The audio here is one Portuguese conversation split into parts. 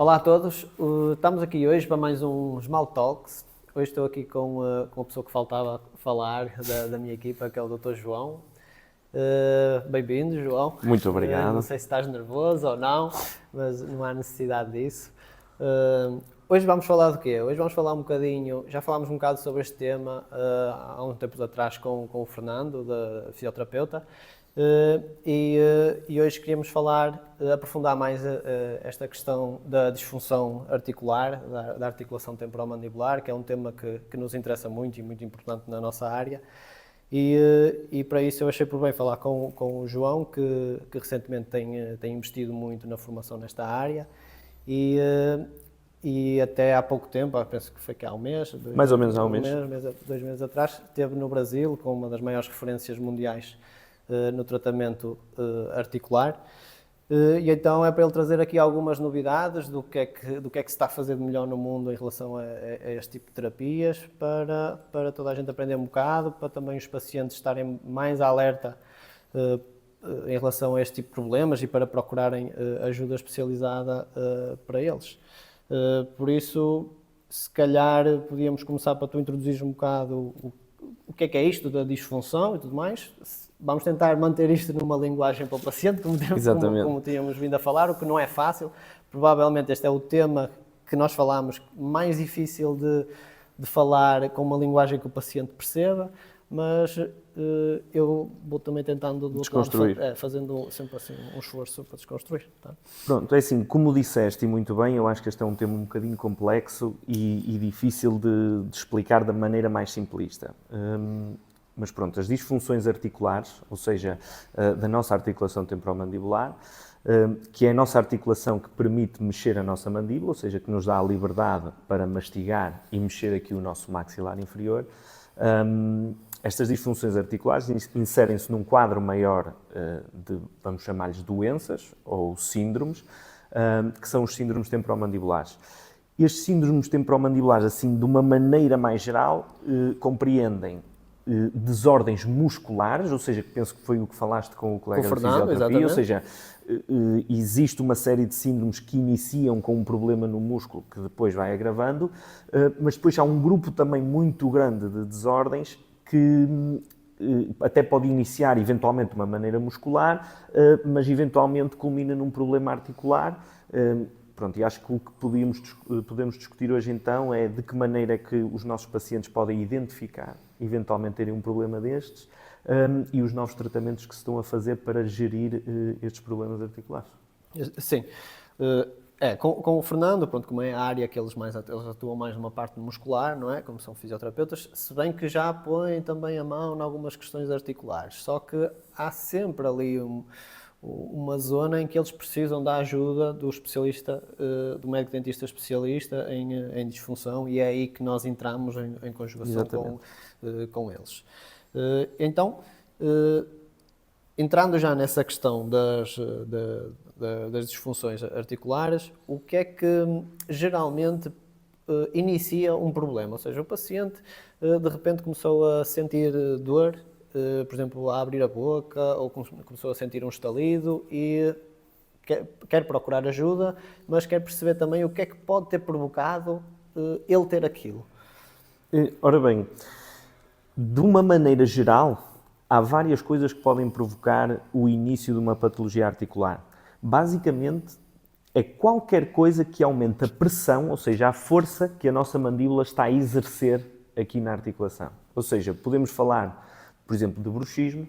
Olá a todos, estamos aqui hoje para mais um Small Talks. Hoje estou aqui com a pessoa que faltava falar da minha equipa, que é o Dr. João. Bem-vindo, João. Muito obrigado. Não sei se estás nervoso ou não, mas não há necessidade disso. Hoje vamos falar do quê? Hoje vamos falar um bocadinho, já falámos um bocado sobre este tema há uns tempos atrás com o Fernando, da fisioterapeuta. E hoje queríamos aprofundar mais esta questão da disfunção articular, da articulação temporomandibular, que é um tema que nos interessa muito e muito importante na nossa área. E para isso eu achei por bem falar com o João, que recentemente tem investido muito na formação nesta área. E até há pouco tempo, penso que foi há um mês, mais ou menos há um mês, 2 meses atrás, esteve no Brasil com uma das maiores referências mundiais no tratamento articular. E então é para ele trazer aqui algumas novidades do que é que se está a fazer de melhor no mundo em relação a este tipo de terapias, para toda a gente aprender um bocado, para também os pacientes estarem mais alerta em relação a este tipo de problemas e para procurarem ajuda especializada para eles. Por isso, se calhar podíamos começar para tu introduzir um bocado o que é isto da disfunção e tudo mais. Vamos tentar manter isto numa linguagem para o paciente, como tínhamos vindo a falar, o que não é fácil. Provavelmente este é o tema que nós falamos mais difícil de falar com uma linguagem que o paciente perceba, mas eu vou também tentando do desconstruir. Outro lado, fazendo sempre assim um esforço para desconstruir. Tá? Pronto, é assim, como disseste e muito bem, eu acho que este é um tema um bocadinho complexo e difícil de explicar da maneira mais simplista. Mas pronto, as disfunções articulares, ou seja, da nossa articulação temporomandibular, que é a nossa articulação que permite mexer a nossa mandíbula, ou seja, que nos dá a liberdade para mastigar e mexer aqui o nosso maxilar inferior. Estas disfunções articulares inserem-se num quadro maior de, vamos chamar-lhes doenças ou síndromes, que são os síndromes temporomandibulares. Estes síndromes temporomandibulares, assim, de uma maneira mais geral, compreendem desordens musculares, ou seja, penso que foi o que falaste com o colega de fisioterapia, exatamente. ou seja, existe uma série de síndromes que iniciam com um problema no músculo que depois vai agravando, mas depois há um grupo também muito grande de desordens que até pode iniciar eventualmente de uma maneira muscular, mas eventualmente culmina num problema articular. Pronto, e acho que o que podemos discutir hoje então é de que maneira é que os nossos pacientes podem identificar, eventualmente terem um problema destes, e os novos tratamentos que se estão a fazer para gerir estes problemas articulares. Sim. Com o Fernando, pronto, como é a área que eles atuam mais numa parte muscular, não é? Como são fisioterapeutas, se bem que já põem também a mão em algumas questões articulares. Só que há sempre ali uma zona em que eles precisam da ajuda do especialista, do médico dentista especialista em disfunção, e é aí que nós entramos em conjugação com eles. Então, entrando já nessa questão das disfunções articulares, o que é que geralmente inicia um problema? Ou seja, o paciente de repente começou a sentir dor, por exemplo, a abrir a boca, ou começou a sentir um estalido e quer procurar ajuda, mas quer perceber também o que é que pode ter provocado ele ter aquilo. Ora bem, de uma maneira geral, há várias coisas que podem provocar o início de uma patologia articular. Basicamente, é qualquer coisa que aumente a pressão, ou seja, a força que a nossa mandíbula está a exercer aqui na articulação. Ou seja, podemos falar, por exemplo, de bruxismo.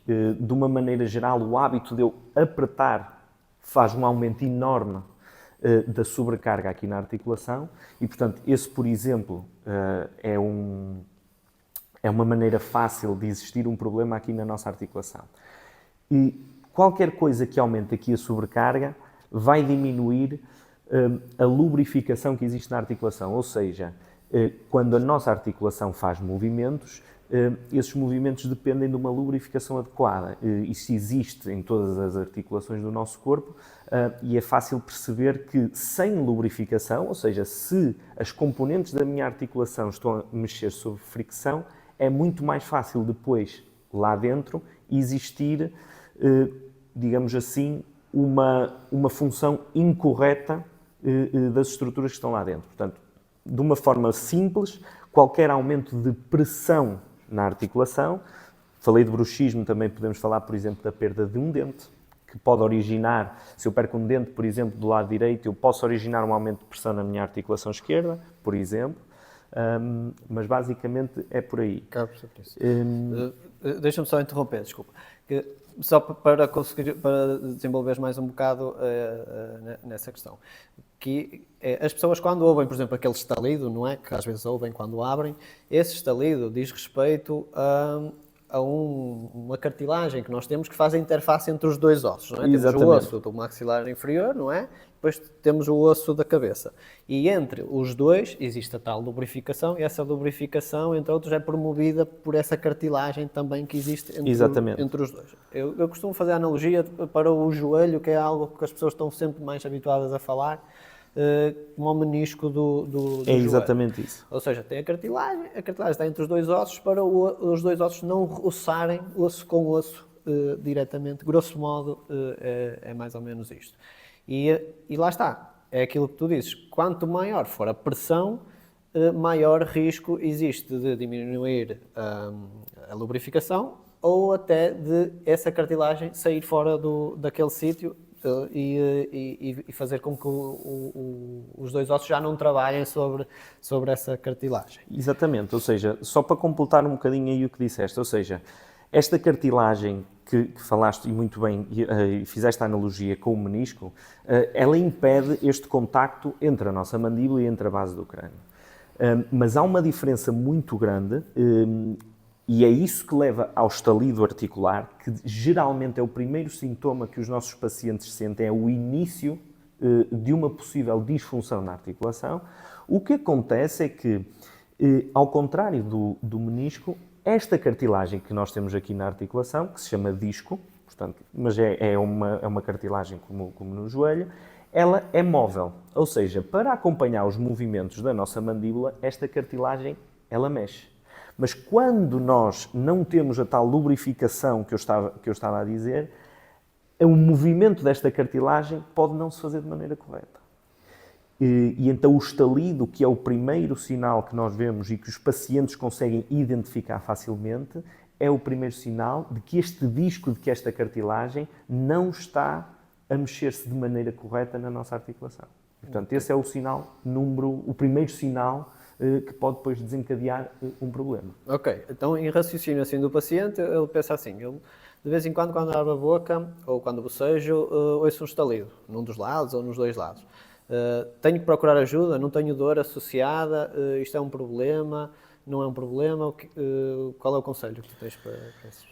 De uma maneira geral, o hábito de eu apertar faz um aumento enorme da sobrecarga aqui na articulação e, portanto, esse, por exemplo, é uma maneira fácil de existir um problema aqui na nossa articulação. E qualquer coisa que aumente aqui a sobrecarga vai diminuir a lubrificação que existe na articulação, ou seja, quando a nossa articulação faz movimentos, esses movimentos dependem de uma lubrificação adequada. Isso existe em todas as articulações do nosso corpo e é fácil perceber que sem lubrificação, ou seja, se as componentes da minha articulação estão a mexer sob fricção, é muito mais fácil depois, lá dentro, existir, digamos assim, uma função incorreta das estruturas que estão lá dentro. Portanto, de uma forma simples, qualquer aumento de pressão na articulação, falei de bruxismo, também podemos falar, por exemplo, da perda de um dente, que pode originar, se eu perco um dente, por exemplo, do lado direito, eu posso originar um aumento de pressão na minha articulação esquerda, por exemplo, mas basicamente é por aí. Deixa-me só interromper, desculpa. Só para conseguir, para desenvolveres mais um bocado nessa questão. Que as pessoas quando ouvem, por exemplo, aquele estalido, não é? Que às vezes ouvem quando abrem, esse estalido diz respeito a uma cartilagem que nós temos que faz a interface entre os dois ossos, não é? Temos o osso do maxilar inferior, não é? Depois temos o osso da cabeça. E entre os dois existe a tal lubrificação, e essa lubrificação, entre outros, é promovida por essa cartilagem também que existe entre os dois. Eu costumo fazer a analogia para o joelho, que é algo que as pessoas estão sempre mais habituadas a falar, como o menisco do joelho. Exatamente isso. Ou seja, tem a cartilagem está entre os dois ossos para os dois ossos não roçarem osso com osso diretamente. Grosso modo, é mais ou menos isto. E lá está, é aquilo que tu dizes, quanto maior for a pressão, maior risco existe de diminuir a lubrificação ou até de essa cartilagem sair fora daquele sítio e fazer com que os dois ossos já não trabalhem sobre essa cartilagem. Exatamente, ou seja, só para completar um bocadinho aí o que disseste, ou seja, esta cartilagem que falaste e muito bem e fizeste a analogia com o menisco, ela impede este contacto entre a nossa mandíbula e entre a base do crânio. Mas há uma diferença muito grande e é isso que leva ao estalido articular, que geralmente é o primeiro sintoma que os nossos pacientes sentem, é o início de uma possível disfunção na articulação. O que acontece é que, ao contrário do menisco, esta cartilagem que nós temos aqui na articulação, que se chama disco, portanto, mas é uma cartilagem como no joelho, ela é móvel. Ou seja, para acompanhar os movimentos da nossa mandíbula, esta cartilagem, ela mexe. Mas quando nós não temos a tal lubrificação que eu estava a dizer, o movimento desta cartilagem pode não se fazer de maneira correta. E então o estalido, que é o primeiro sinal que nós vemos e que os pacientes conseguem identificar facilmente, é o primeiro sinal de que este disco, de que esta cartilagem não está a mexer-se de maneira correta na nossa articulação. Portanto, esse é o primeiro sinal que pode depois desencadear um problema. Ok, então em raciocínio assim do paciente, ele pensa assim, de vez em quando abro a boca ou quando bocejo, ouço um estalido, num dos lados ou nos dois lados. Tenho que procurar ajuda, não tenho dor associada, isto é um problema, não é um problema, qual é o conselho que tu tens para isso?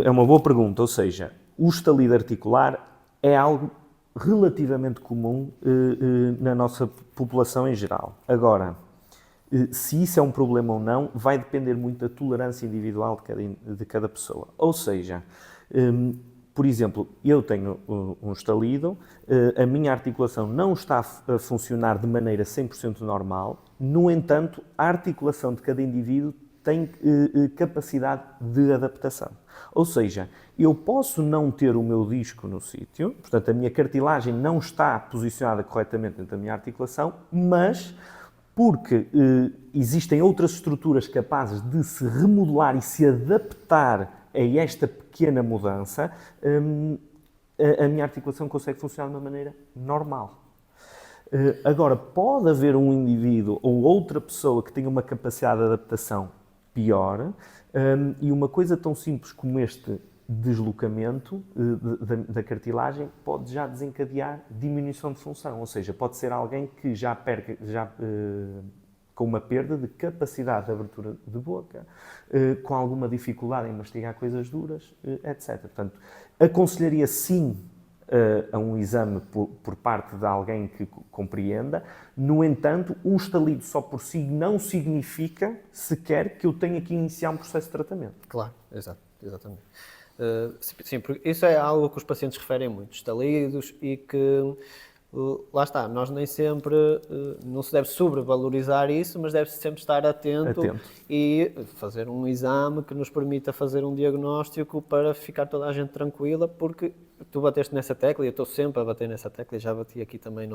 É uma boa pergunta, ou seja, o estalido articular é algo relativamente comum na nossa população em geral. Agora, se isso é um problema ou não, vai depender muito da tolerância individual de cada pessoa. Ou seja, por exemplo, eu tenho um estalido, a minha articulação não está a funcionar de maneira 100% normal, no entanto, a articulação de cada indivíduo tem capacidade de adaptação. Ou seja, eu posso não ter o meu disco no sítio, portanto, a minha cartilagem não está posicionada corretamente dentro da minha articulação, mas porque existem outras estruturas capazes de se remodelar e se adaptar a esta pequena mudança, a minha articulação consegue funcionar de uma maneira normal. Agora, pode haver um indivíduo ou outra pessoa que tenha uma capacidade de adaptação pior, e uma coisa tão simples como este deslocamento da cartilagem pode já desencadear diminuição de função, ou seja, pode ser alguém que já com uma perda de capacidade de abertura de boca, com alguma dificuldade em mastigar coisas duras, etc. Portanto, aconselharia sim a um exame por parte de alguém que compreenda. No entanto, um estalido só por si não significa sequer que eu tenha que iniciar um processo de tratamento. Claro, exatamente. Sim, porque isso é algo que os pacientes referem muito, estalidos, e que lá está, nós nem sempre, não se deve sobrevalorizar isso, mas deve-se sempre estar atento e fazer um exame que nos permita fazer um diagnóstico para ficar toda a gente tranquila, porque tu bateste nessa tecla e eu estou sempre a bater nessa tecla, e já bati aqui também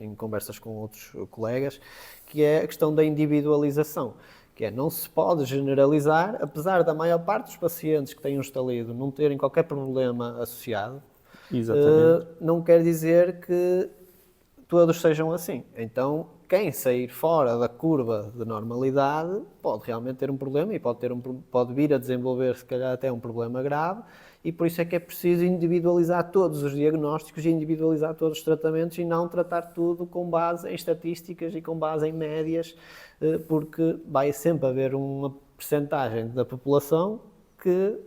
em conversas com outros colegas, que é a questão da individualização. Que é, não se pode generalizar, apesar da maior parte dos pacientes que têm um estalido não terem qualquer problema associado, não quer dizer que todos sejam assim. Então, quem sair fora da curva de normalidade pode realmente ter um problema e pode vir a desenvolver, se calhar, até um problema grave, e por isso é que é preciso individualizar todos os diagnósticos e individualizar todos os tratamentos e não tratar tudo com base em estatísticas e com base em médias, porque vai sempre haver uma percentagem da população que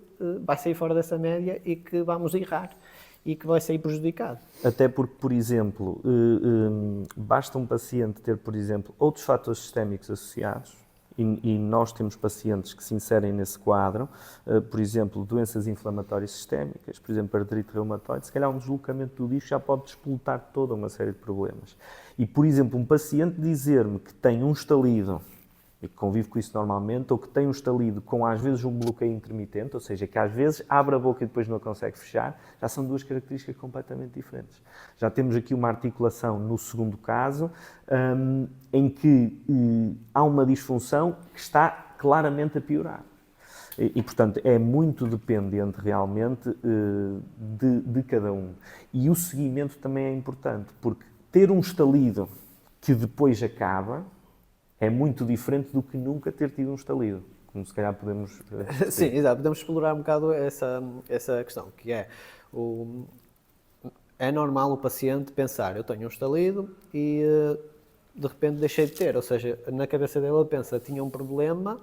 vai sair fora dessa média e que vamos errar e que vai sair prejudicado. Até porque, por exemplo, basta um paciente ter, por exemplo, outros fatores sistémicos associados, e nós temos pacientes que se inserem nesse quadro, por exemplo, doenças inflamatórias sistémicas, por exemplo, artrite reumatoide, se calhar um deslocamento do disco já pode despoltar toda uma série de problemas. E, por exemplo, um paciente dizer-me que tem um estalido, e que convive com isso normalmente, ou que tem um estalido com, às vezes, um bloqueio intermitente, ou seja, que às vezes abre a boca e depois não a consegue fechar, já são duas características completamente diferentes. Já temos aqui uma articulação no segundo caso, em que há uma disfunção que está claramente a piorar. E, portanto, é muito dependente realmente de cada um. E o seguimento também é importante, porque ter um estalido que depois acaba é muito diferente do que nunca ter tido um estalido, como se calhar podemos... Sim, exato. Podemos explorar um bocado essa questão, que é é normal o paciente pensar, eu tenho um estalido e de repente deixei de ter, ou seja, na cabeça dele ele pensa, tinha um problema,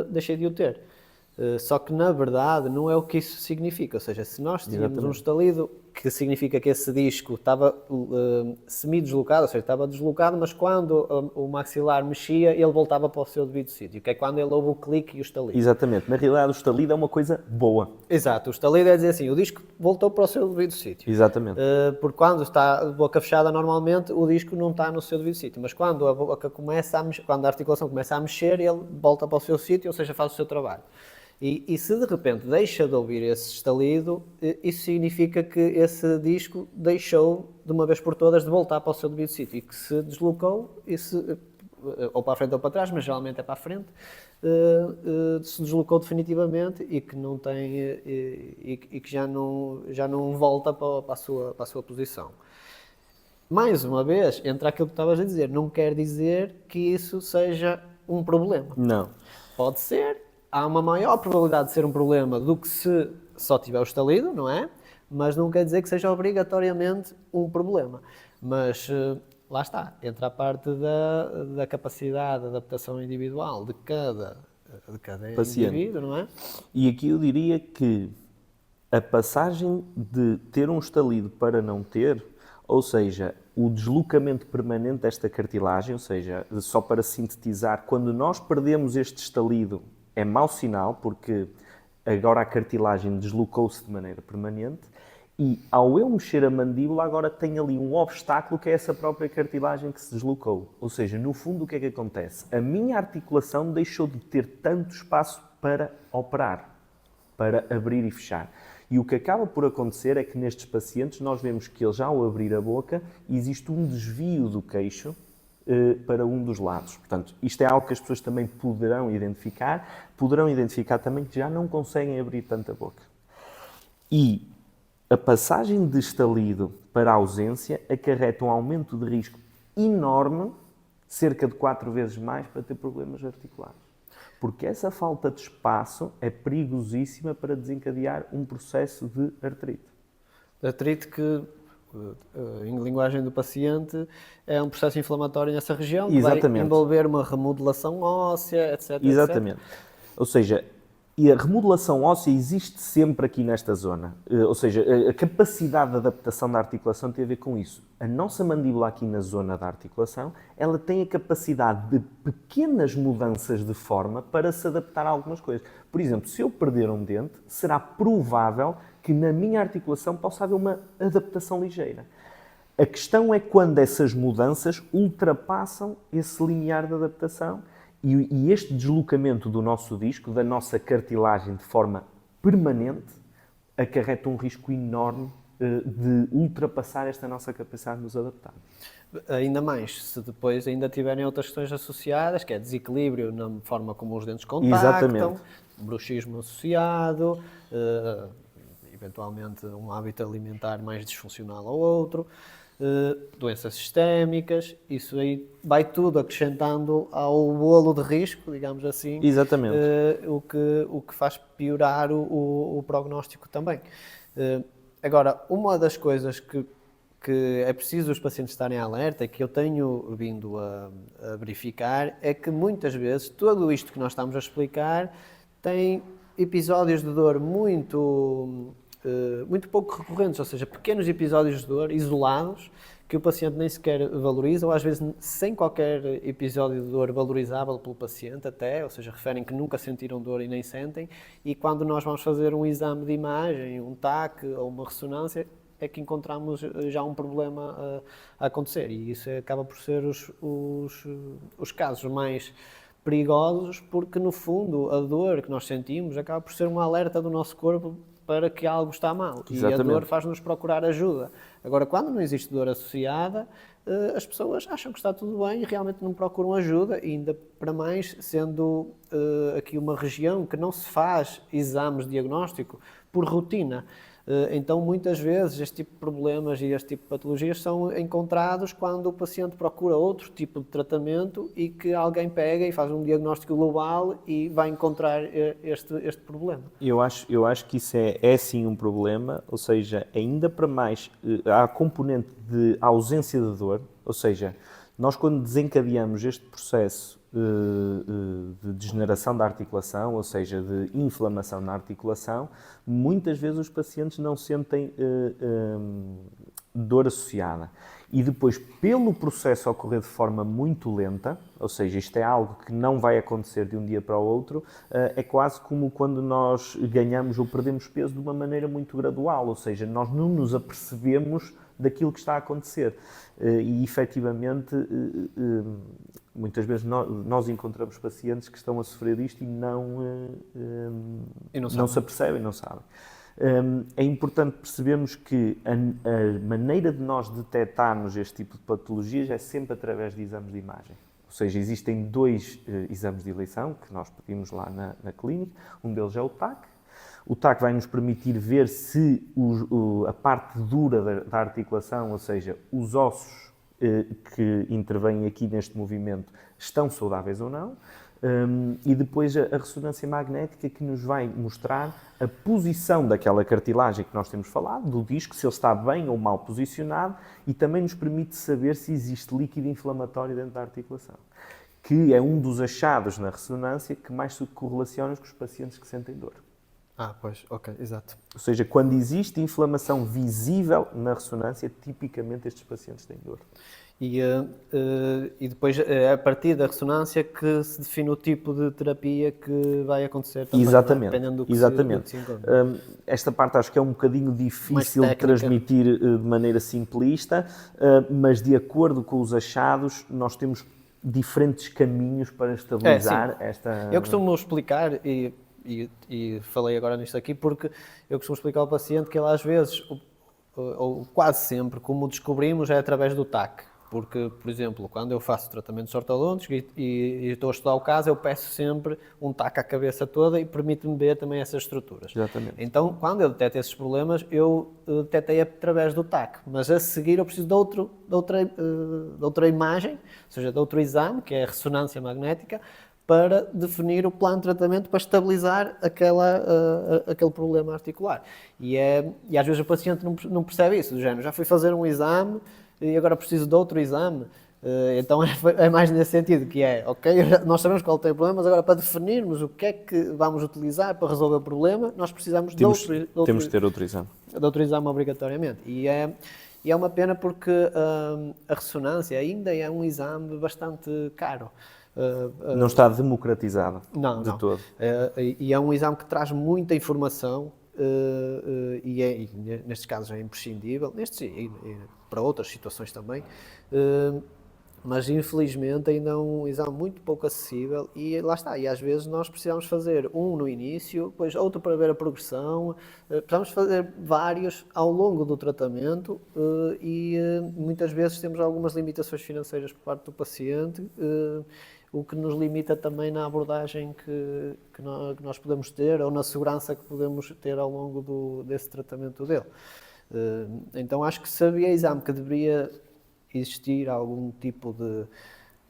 deixei de o ter. Só que, na verdade, não é o que isso significa. Ou seja, se nós tínhamos um estalido, que significa que esse disco estava semi-deslocado, ou seja, estava deslocado, mas quando o maxilar mexia, ele voltava para o seu devido sítio, que é quando ele ouve o clique e o estalido. Exatamente. Na realidade, o estalido é uma coisa boa. Exato. O estalido é dizer assim, o disco voltou para o seu devido sítio. Exatamente. Porque quando está de boca fechada normalmente, o disco não está no seu devido sítio. Mas quando a boca começa a mexer, quando a articulação começa a mexer, ele volta para o seu sítio, ou seja, faz o seu trabalho. E se de repente deixa de ouvir esse estalido, isso significa que esse disco deixou, de uma vez por todas, de voltar para o seu devido sítio e que se deslocou, ou para a frente ou para trás, mas geralmente é para a frente, se deslocou definitivamente e que não tem e que já não volta para a sua posição. Mais uma vez, entra aquilo que estavas a dizer, não quer dizer que isso seja um problema. Não. Pode ser. Há uma maior probabilidade de ser um problema do que se só tiver o estalido, não é? Mas não quer dizer que seja obrigatoriamente um problema. Mas lá está, entra a parte da capacidade de adaptação individual de cada indivíduo, não é? E aqui eu diria que a passagem de ter um estalido para não ter, ou seja, o deslocamento permanente desta cartilagem, ou seja, só para sintetizar, quando nós perdemos este estalido, é mau sinal, porque agora a cartilagem deslocou-se de maneira permanente e, ao eu mexer a mandíbula, agora tem ali um obstáculo que é essa própria cartilagem que se deslocou. Ou seja, no fundo, o que é que acontece? A minha articulação deixou de ter tanto espaço para operar, para abrir e fechar. E o que acaba por acontecer é que nestes pacientes nós vemos que eles, ao abrir a boca, existe um desvio do queixo para um dos lados. Portanto, isto é algo que as pessoas também poderão identificar também que já não conseguem abrir tanta boca. E a passagem de estalido para a ausência acarreta um aumento de risco enorme, cerca de 4 vezes mais, para ter problemas articulares. Porque essa falta de espaço é perigosíssima para desencadear um processo de artrite. Artrite que, em linguagem do paciente, é um processo inflamatório nessa região, que vai envolver uma remodelação óssea, etc. Exatamente. Etc. Ou seja, e a remodelação óssea existe sempre aqui nesta zona. Ou seja, a capacidade de adaptação da articulação tem a ver com isso. A nossa mandíbula aqui na zona da articulação, ela tem a capacidade de pequenas mudanças de forma para se adaptar a algumas coisas. Por exemplo, se eu perder um dente, será provável que na minha articulação possa haver uma adaptação ligeira. A questão é quando essas mudanças ultrapassam esse limiar de adaptação e este deslocamento do nosso disco, da nossa cartilagem de forma permanente, acarreta um risco enorme de ultrapassar esta nossa capacidade de nos adaptar. Ainda mais se depois ainda tiverem outras questões associadas, que é desequilíbrio na forma como os dentes contactam, Exatamente. bruxismo associado, eventualmente um hábito alimentar mais disfuncional ao outro, doenças sistémicas, isso aí vai tudo acrescentando ao bolo de risco, digamos assim, Exatamente. o que faz piorar o prognóstico também. Agora, uma das coisas que é preciso os pacientes estarem alerta e que eu tenho vindo a verificar é que muitas vezes tudo isto que nós estamos a explicar tem episódios de dor muito pouco recorrentes, ou seja, pequenos episódios de dor isolados que o paciente nem sequer valoriza, ou às vezes sem qualquer episódio de dor valorizável pelo paciente até, ou seja, referem que nunca sentiram dor e nem sentem, e quando nós vamos fazer um exame de imagem, um TAC ou uma ressonância, é que encontramos já um problema a acontecer, e isso acaba por ser os casos mais perigosos, porque no fundo a dor que nós sentimos acaba por ser um alerta do nosso corpo para que algo está mal. Exatamente. E a dor faz-nos procurar ajuda. Agora, quando não existe dor associada, as pessoas acham que está tudo bem e realmente não procuram ajuda, e ainda para mais, sendo aqui uma região que não se faz exames de diagnóstico por rotina. Então, muitas vezes, este tipo de problemas e este tipo de patologias são encontrados quando o paciente procura outro tipo de tratamento e que alguém pega e faz um diagnóstico global e vai encontrar este problema. Eu acho que isso é sim um problema, ou seja, ainda para mais, há a componente de ausência de dor, ou seja, nós quando desencadeamos este processo de degeneração da articulação, ou seja, de inflamação na articulação, muitas vezes os pacientes não sentem dor associada. E depois, pelo processo ocorrer de forma muito lenta, ou seja, isto é algo que não vai acontecer de um dia para o outro, é quase como quando nós ganhamos ou perdemos peso de uma maneira muito gradual, ou seja, nós não nos apercebemos daquilo que está a acontecer. E, efetivamente, muitas vezes nós encontramos pacientes que estão a sofrer disto e não se apercebem, não sabem. É importante percebermos que a maneira de nós detectarmos este tipo de patologias é sempre através de exames de imagem. Ou seja, existem dois exames de eleição que nós pedimos lá na clínica. Um deles é o TAC. O TAC vai nos permitir ver se a parte dura da articulação, ou seja, os ossos que intervêm aqui neste movimento, estão saudáveis ou não. E depois a ressonância magnética, que nos vai mostrar a posição daquela cartilagem que nós temos falado, do disco, se ele está bem ou mal posicionado, e também nos permite saber se existe líquido inflamatório dentro da articulação, que é um dos achados na ressonância que mais se correlaciona com os pacientes que sentem dor. Pois, ok, exato. Ou seja, quando existe inflamação visível na ressonância, tipicamente estes pacientes têm dor. E depois é a partir da ressonância que se define o tipo de terapia que vai acontecer também, exatamente, dependendo do que exatamente. se encontra. Esta parte acho que é um bocadinho difícil de transmitir de maneira simplista, mas de acordo com os achados, nós temos diferentes caminhos para estabilizar esta... Eu costumo explicar, e falei agora nisto aqui, porque eu costumo explicar ao paciente que ele às vezes, ou quase sempre, como descobrimos, é através do TAC. Porque, por exemplo, quando eu faço tratamentos ortodônticos e estou a estudar o caso, eu peço sempre um TAC à cabeça toda e permite-me ver também essas estruturas. Exatamente. Então, quando eu deteto esses problemas, eu detetei através do TAC. Mas a seguir eu preciso de outra imagem, ou seja, de outro exame, que é a ressonância magnética, para definir o plano de tratamento para estabilizar aquele problema articular. E às vezes o paciente não percebe isso, do género, já fui fazer um exame e agora preciso de outro exame. Então é mais nesse sentido, que é, ok, nós sabemos qual tem o problema, mas agora para definirmos o que é que vamos utilizar para resolver o problema, nós precisamos temos de ter outro exame. De outro exame obrigatoriamente. E é uma pena porque a ressonância ainda é um exame bastante caro. Não está democratizado de todo. E é um exame que traz muita informação e nestes casos é imprescindível, para outras situações também. Mas infelizmente ainda é um exame muito pouco acessível e lá está, e às vezes nós precisamos fazer um no início, depois outro para ver a progressão, precisamos fazer vários ao longo do tratamento muitas vezes temos algumas limitações financeiras por parte do paciente, o que nos limita também na abordagem que nós podemos ter ou na segurança que podemos ter ao longo desse tratamento dele. Então acho que se havia exame que deveria existir algum tipo de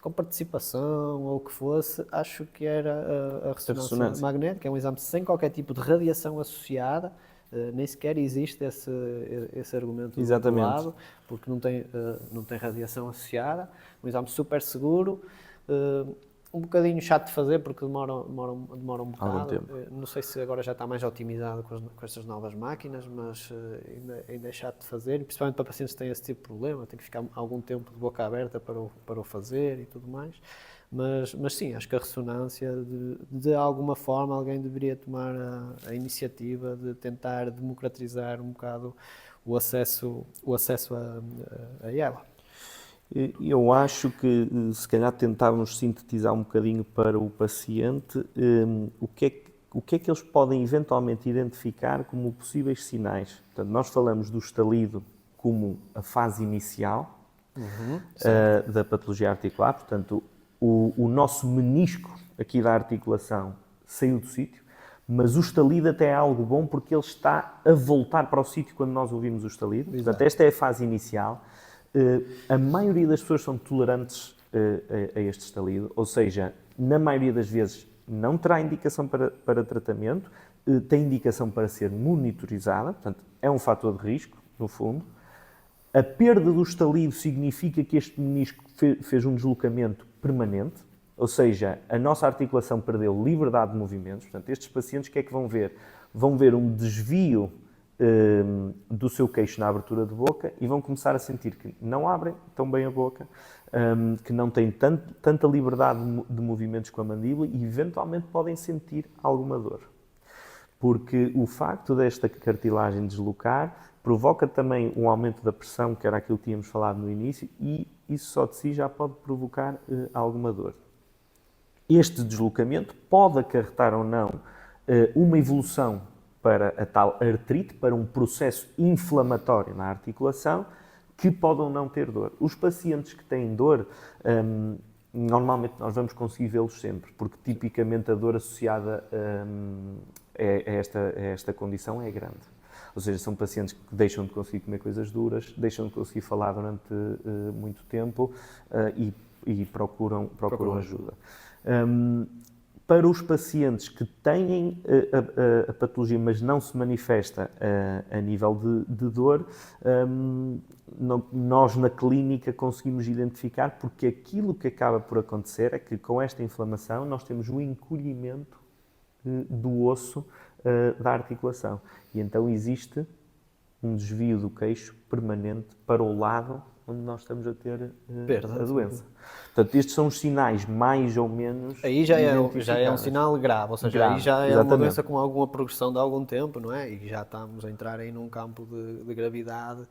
com participação ou o que fosse, acho que era a ressonância magnética, é um exame sem qualquer tipo de radiação associada, nem sequer existe esse argumento do lado, porque não tem radiação associada, um exame super seguro, um bocadinho chato de fazer porque demora um bocado. Não sei se agora já está mais otimizado com estas novas máquinas, mas ainda é chato de fazer, principalmente para pacientes que têm esse tipo de problema, tem que ficar algum tempo de boca aberta para o fazer e tudo mais. Mas sim, acho que a ressonância, de alguma forma, alguém deveria tomar a iniciativa de tentar democratizar um bocado o acesso a ela. Eu acho que, se calhar, tentávamos sintetizar um bocadinho para o paciente o que é que eles podem eventualmente identificar como possíveis sinais. Portanto, nós falamos do estalido como a fase inicial da patologia articular, portanto, o nosso menisco aqui da articulação saiu do sítio, mas o estalido até é algo bom porque ele está a voltar para o sítio quando nós ouvimos o estalido. Portanto, esta é a fase inicial. A maioria das pessoas são tolerantes a este estalido, ou seja, na maioria das vezes não terá indicação para tratamento, tem indicação para ser monitorizada, portanto é um fator de risco, no fundo. A perda do estalido significa que este menisco fez um deslocamento permanente, ou seja, a nossa articulação perdeu liberdade de movimentos, portanto estes pacientes o que é que vão ver? Vão ver um desvio do seu queixo na abertura de boca e vão começar a sentir que não abrem tão bem a boca, que não têm tanta liberdade de movimentos com a mandíbula e eventualmente podem sentir alguma dor. Porque o facto desta cartilagem deslocar provoca também um aumento da pressão, que era aquilo que tínhamos falado no início, e isso só de si já pode provocar alguma dor. Este deslocamento pode acarretar ou não uma evolução para a tal artrite, para um processo inflamatório na articulação, que pode ou não ter dor. Os pacientes que têm dor, normalmente nós vamos conseguir vê-los sempre, porque tipicamente a dor associada a esta condição é grande. Ou seja, são pacientes que deixam de conseguir comer coisas duras, deixam de conseguir falar durante muito tempo e procuram ajuda. Para os pacientes que têm a patologia, mas não se manifesta a nível de dor, nós na clínica conseguimos identificar, porque aquilo que acaba por acontecer é que com esta inflamação nós temos o encolhimento do osso da articulação. E então existe um desvio do queixo permanente para o lado onde nós estamos a ter a doença. Portanto, estes são os sinais mais ou menos aí já é um sinal grave, ou seja, aí já é uma doença com alguma progressão de algum tempo, não é? E já estamos a entrar aí num campo de gravidade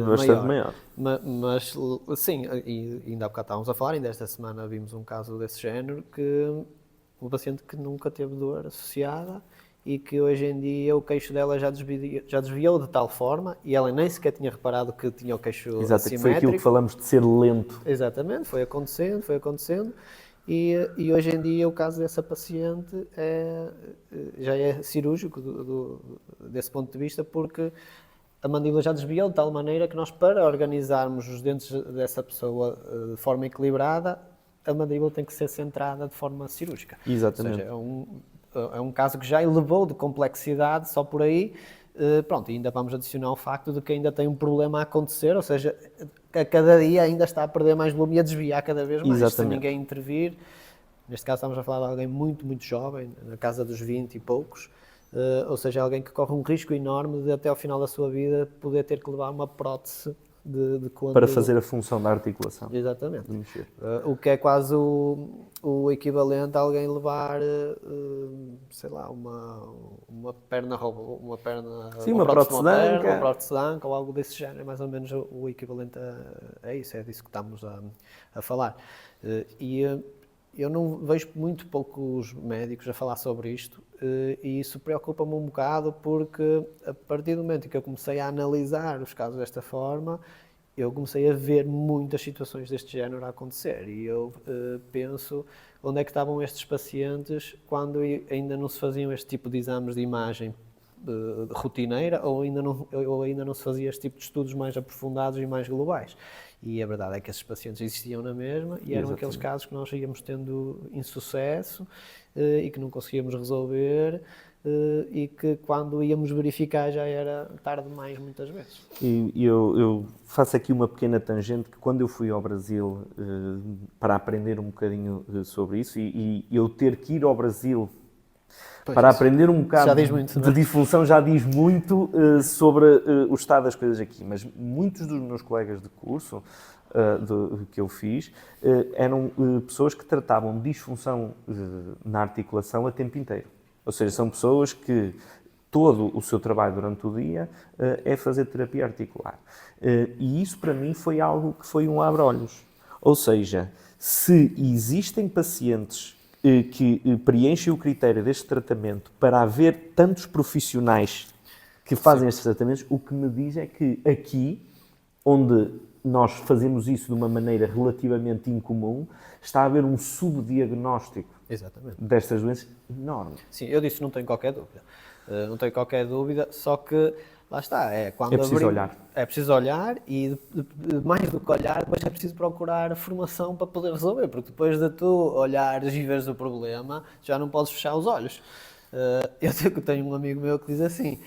bastante maior. Mas sim, e ainda há bocado estávamos a falar, ainda esta semana vimos um caso desse género, que um paciente que nunca teve dor associada e que hoje em dia o queixo dela já desviou de tal forma e ela nem sequer tinha reparado que tinha o queixo assimétrico. Foi aquilo que falamos de ser lento. Exatamente, foi acontecendo e hoje em dia o caso dessa paciente já é cirúrgico desse ponto de vista, porque a mandíbula já desviou de tal maneira que nós, para organizarmos os dentes dessa pessoa de forma equilibrada, a mandíbula tem que ser centrada de forma cirúrgica. Exatamente. Ou seja, é um caso que já elevou de complexidade só por aí. Pronto, e ainda vamos adicionar o facto de que ainda tem um problema a acontecer, ou seja, a cada dia ainda está a perder mais volume e a desviar cada vez mais, sem ninguém intervir. Neste caso estamos a falar de alguém muito, muito jovem, na casa dos 20 e poucos, ou seja, alguém que corre um risco enorme de até ao final da sua vida poder ter que levar uma prótese de quando... Para fazer a função da articulação. Exatamente. De mexer. O que é quase o equivalente a alguém levar, sei lá, uma perna, uma perna... Sim, uma prótese de anca. Uma prótese de anca ou algo desse género, é mais ou menos o equivalente a isso, é disso que estamos a falar. Eu não vejo muito poucos médicos a falar sobre isto, e isso preocupa-me um bocado porque a partir do momento em que eu comecei a analisar os casos desta forma, eu comecei a ver muitas situações deste género a acontecer e eu penso onde é que estavam estes pacientes quando ainda não se faziam este tipo de exames de imagem rotineira ou ainda não se fazia este tipo de estudos mais aprofundados e mais globais. E a verdade é que esses pacientes existiam na mesma e eram aqueles casos que nós íamos tendo insucesso e que não conseguíamos resolver e que quando íamos verificar já era tarde demais muitas vezes. E eu faço aqui uma pequena tangente que quando eu fui ao Brasil para aprender um bocadinho sobre isso e eu ter que ir ao Brasil para aprender um bocado de disfunção já diz muito sobre o estado das coisas aqui, mas muitos dos meus colegas de curso que eu fiz eram pessoas que tratavam disfunção na articulação a tempo inteiro. Ou seja, são pessoas que todo o seu trabalho durante o dia é fazer terapia articular. E isso para mim foi algo que foi um abre-olhos. Ou seja, se existem pacientes que preenchem o critério deste tratamento para haver tantos profissionais que fazem estes tratamentos, o que me diz é que aqui, onde nós fazemos isso de uma maneira relativamente incomum, está a haver um subdiagnóstico destas doenças enorme. Sim, eu disso não tenho qualquer dúvida. Não tenho qualquer dúvida, só que lá está, quando é preciso olhar. É preciso olhar e mais do que olhar, depois é preciso procurar formação para poder resolver, porque depois de tu olhares e veres o problema, já não podes fechar os olhos. Eu tenho um amigo meu que diz assim,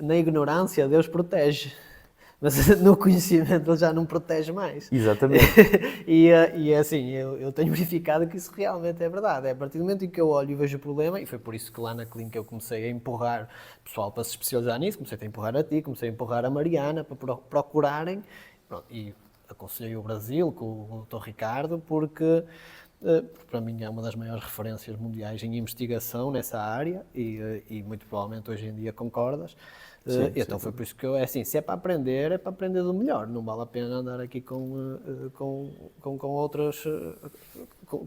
na ignorância Deus protege, mas no conhecimento ele já não protege mais. Exatamente. e assim, eu tenho verificado que isso realmente é verdade. É a partir do momento em que eu olho e vejo o problema, e foi por isso que lá na clínica eu comecei a empurrar o pessoal para se especializar nisso, comecei a empurrar a ti, comecei a empurrar a Mariana para procurarem, pronto, e aconselhei o Brasil com o Dr. Ricardo, porque para mim é uma das maiores referências mundiais em investigação nessa área e muito provavelmente hoje em dia concordas. Então foi por isso que se é para aprender do melhor, não vale a pena andar aqui com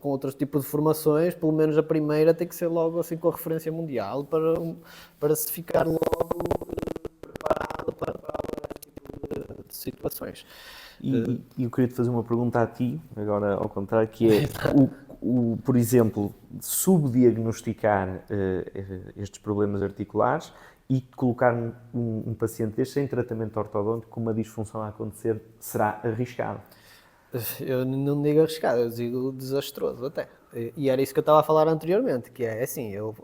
outros tipos de formações, pelo menos a primeira tem que ser logo assim com a referência mundial para se ficar logo preparado para este tipo de situações. E eu queria te fazer uma pergunta a ti, agora ao contrário, que é, por exemplo, subdiagnosticar estes problemas articulares e colocar um paciente deste sem tratamento ortodôntico com uma disfunção a acontecer, será arriscado? Eu não digo arriscado, eu digo desastroso até. E era isso que eu estava a falar anteriormente, que é assim, eu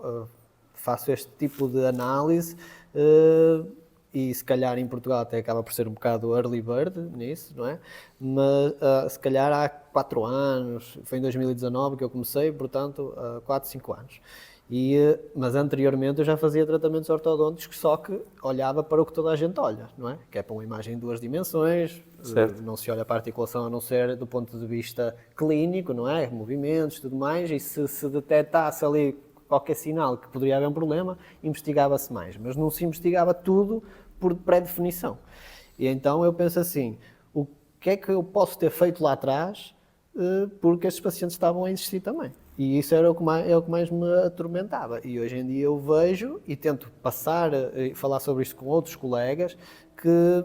faço este tipo de análise e se calhar em Portugal até acaba por ser um bocado early bird nisso, não é? Mas se calhar há 4 anos, foi em 2019 que eu comecei, portanto, há 4, 5 anos. Mas anteriormente eu já fazia tratamentos ortodônticos, só que olhava para o que toda a gente olha, não é? Que é para uma imagem em 2 dimensões, não se olha para a articulação a não ser do ponto de vista clínico, não é? Movimentos e tudo mais, e se detectasse ali qualquer sinal que poderia haver um problema, investigava-se mais, mas não se investigava tudo por pré-definição. E então eu penso assim, o que é que eu posso ter feito lá atrás porque estes pacientes estavam a existir também? E isso era o que mais me atormentava. E hoje em dia eu vejo e tento passar e falar sobre isto com outros colegas que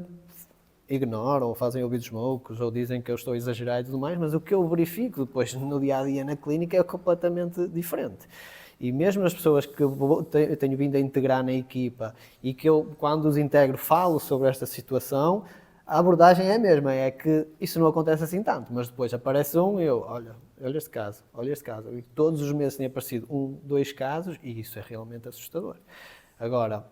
ignoram, ou fazem ouvidos moucos, ou dizem que eu estou a exagerar e tudo mais, mas o que eu verifico depois no dia-a-dia na clínica é completamente diferente. E mesmo as pessoas que eu tenho vindo a integrar na equipa e que eu, quando os integro, falo sobre esta situação, a abordagem é a mesma, é que isso não acontece assim tanto, mas depois aparece um e eu, olha este caso, e todos os meses têm aparecido 1, 2 casos e isso é realmente assustador. Agora,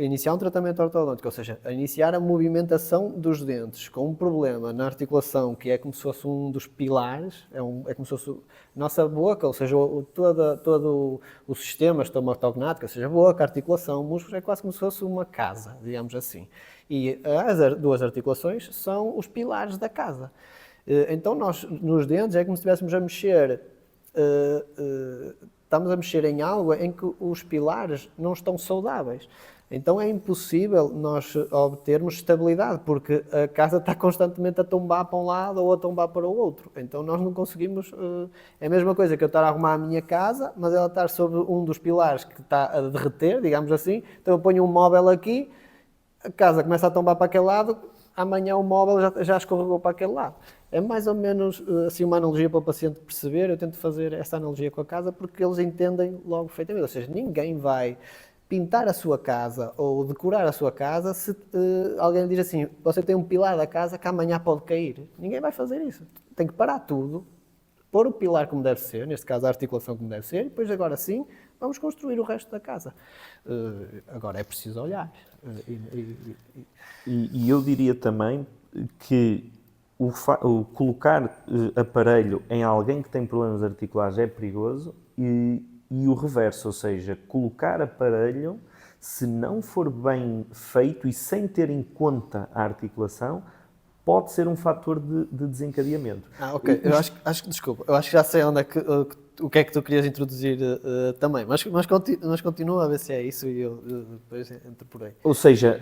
iniciar um tratamento ortodôntico, ou seja, iniciar a movimentação dos dentes com um problema na articulação que é como se fosse um dos pilares, é como se fosse a nossa boca, ou seja, todo o sistema estomatognático, ou seja, a boca, a articulação, músculos, é quase como se fosse uma casa, digamos assim. E as duas articulações são os pilares da casa. Então nós, nos dentes, é como se estivéssemos a mexer... estamos a mexer em algo em que os pilares não estão saudáveis. Então é impossível nós obtermos estabilidade, porque a casa está constantemente a tombar para um lado ou a tombar para o outro. Então nós não conseguimos... É a mesma coisa que eu estar a arrumar a minha casa, mas ela estar sobre um dos pilares que está a derreter, digamos assim. Então eu ponho um móvel aqui, a casa começa a tombar para aquele lado, amanhã o móvel já escorregou para aquele lado. É mais ou menos assim uma analogia para o paciente perceber. Eu tento fazer essa analogia com a casa porque eles entendem logo perfeitamente. Ou seja, ninguém vai pintar a sua casa ou decorar a sua casa se alguém diz assim, você tem um pilar da casa que amanhã pode cair. Ninguém vai fazer isso. Tem que parar tudo, pôr o pilar como deve ser, neste caso a articulação como deve ser, e depois agora sim vamos construir o resto da casa. Agora é preciso olhar. E eu diria também que o colocar aparelho em alguém que tem problemas articulares é perigoso e o reverso, ou seja, colocar aparelho, se não for bem feito e sem ter em conta a articulação, pode ser um fator de desencadeamento. Ok. Eu acho que, desculpa, eu acho que já sei onde é o que é que tu querias introduzir também, mas continua a ver se é isso e eu depois entro por aí. Ou seja,